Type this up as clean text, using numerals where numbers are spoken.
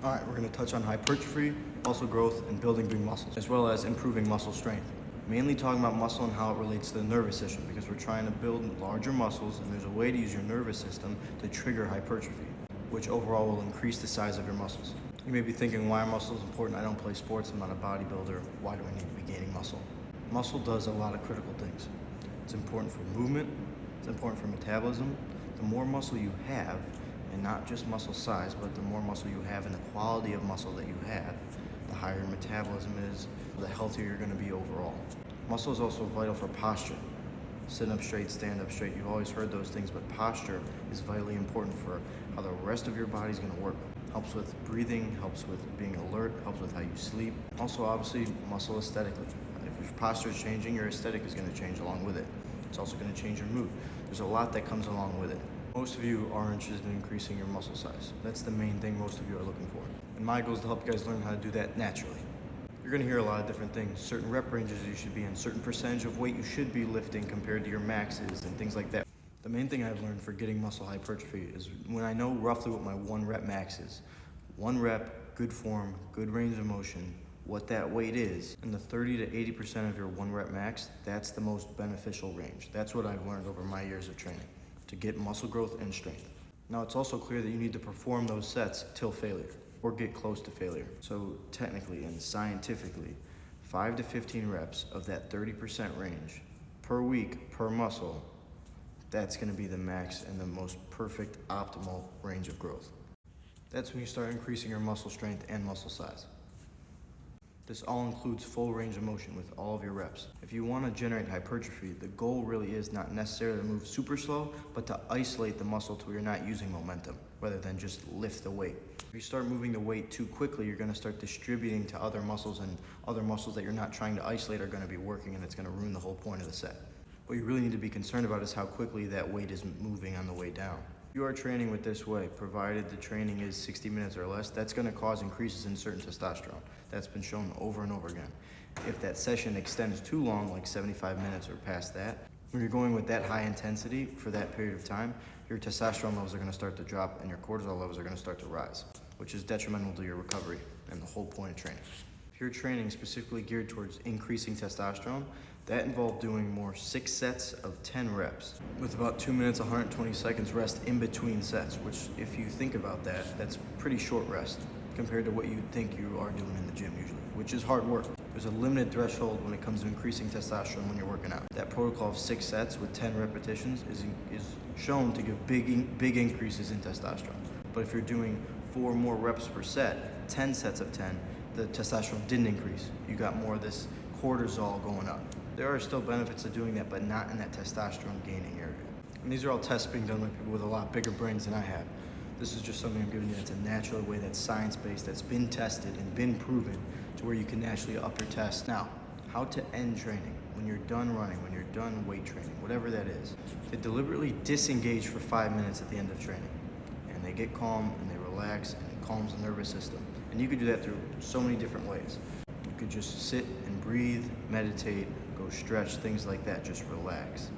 All right, we're going to touch on hypertrophy, muscle growth, and building big muscles, as well as improving muscle strength. Mainly talking about muscle and how it relates to the nervous system, because we're trying to build larger muscles, and there's a way to use your nervous system to trigger hypertrophy, which overall will increase the size of your muscles. You may be thinking, why are muscles important? I don't play sports, I'm not a bodybuilder. Why do I need to be gaining muscle? Muscle does a lot of critical things. It's important for movement, it's important for metabolism. The more muscle you have, and not just muscle size, but the more muscle you have and the quality of muscle that you have, the higher your metabolism is, the healthier you're going to be overall. Muscle is also vital for posture. Sit up straight, stand up straight. You've always heard those things, but posture is vitally important for how the rest of your body is going to work. Helps with breathing, helps with being alert, helps with how you sleep. Also, obviously, muscle aesthetically. If your posture is changing, your aesthetic is going to change along with it. It's also going to change your mood. There's a lot that comes along with it. Most of you are interested in increasing your muscle size. That's the main thing most of you are looking for. And my goal is to help you guys learn how to do that naturally. You're going to hear a lot of different things. Certain rep ranges you should be in, certain percentage of weight you should be lifting compared to your maxes and things like that. The main thing I've learned for getting muscle hypertrophy is when I know roughly what my 1 rep max is. 1 rep, good form, good range of motion, what that weight is, and the 30 to 80% of your 1 rep max, that's the most beneficial range. That's what I've learned over my years of training to get muscle growth and strength. Now, it's also clear that you need to perform those sets till failure or get close to failure. So technically and scientifically, 5 to 15 reps of that 30% range per week, per muscle, that's gonna be the max and the most perfect optimal range of growth. That's when you start increasing your muscle strength and muscle size. This all includes full range of motion with all of your reps. If you want to generate hypertrophy, the goal really is not necessarily to move super slow, but to isolate the muscle to where you're not using momentum, rather than just lift the weight. If you start moving the weight too quickly, you're going to start distributing to other muscles, and other muscles that you're not trying to isolate are going to be working, and it's going to ruin the whole point of the set. What you really need to be concerned about is how quickly that weight is moving on the way down. If you are training with this way, provided the training is 60 minutes or less, that's going to cause increases in certain testosterone. That's been shown over and over again. If that session extends too long, like 75 minutes or past that, when you're going with that high intensity for that period of time, your testosterone levels are going to start to drop and your cortisol levels are going to start to rise, which is detrimental to your recovery and the whole point of training. If you're training specifically geared towards increasing testosterone, that involved doing more 6 sets of 10 reps with about 2 minutes, 120 seconds rest in between sets, which if you think about that, that's pretty short rest compared to what you think you are doing in the gym usually, which is hard work. There's a limited threshold when it comes to increasing testosterone when you're working out. That protocol of 6 sets with 10 repetitions is shown to give big increases in testosterone. But if you're doing 4 more reps per set, 10 sets of 10, the testosterone didn't increase. You got more of this cortisol going up. There are still benefits to doing that, but not in that testosterone gaining area. And these are all tests being done by people with a lot bigger brains than I have. This is just something I'm giving you that's a natural way, that's science-based, that's been tested and been proven to where you can naturally up your test. Now, how to end training. When you're done running, when you're done weight training, whatever that is, they deliberately disengage for 5 minutes at the end of training. And they get calm and they relax and it calms the nervous system. And you can do that through so many different ways. You could just sit and breathe, meditate, go stretch, things like that, just relax.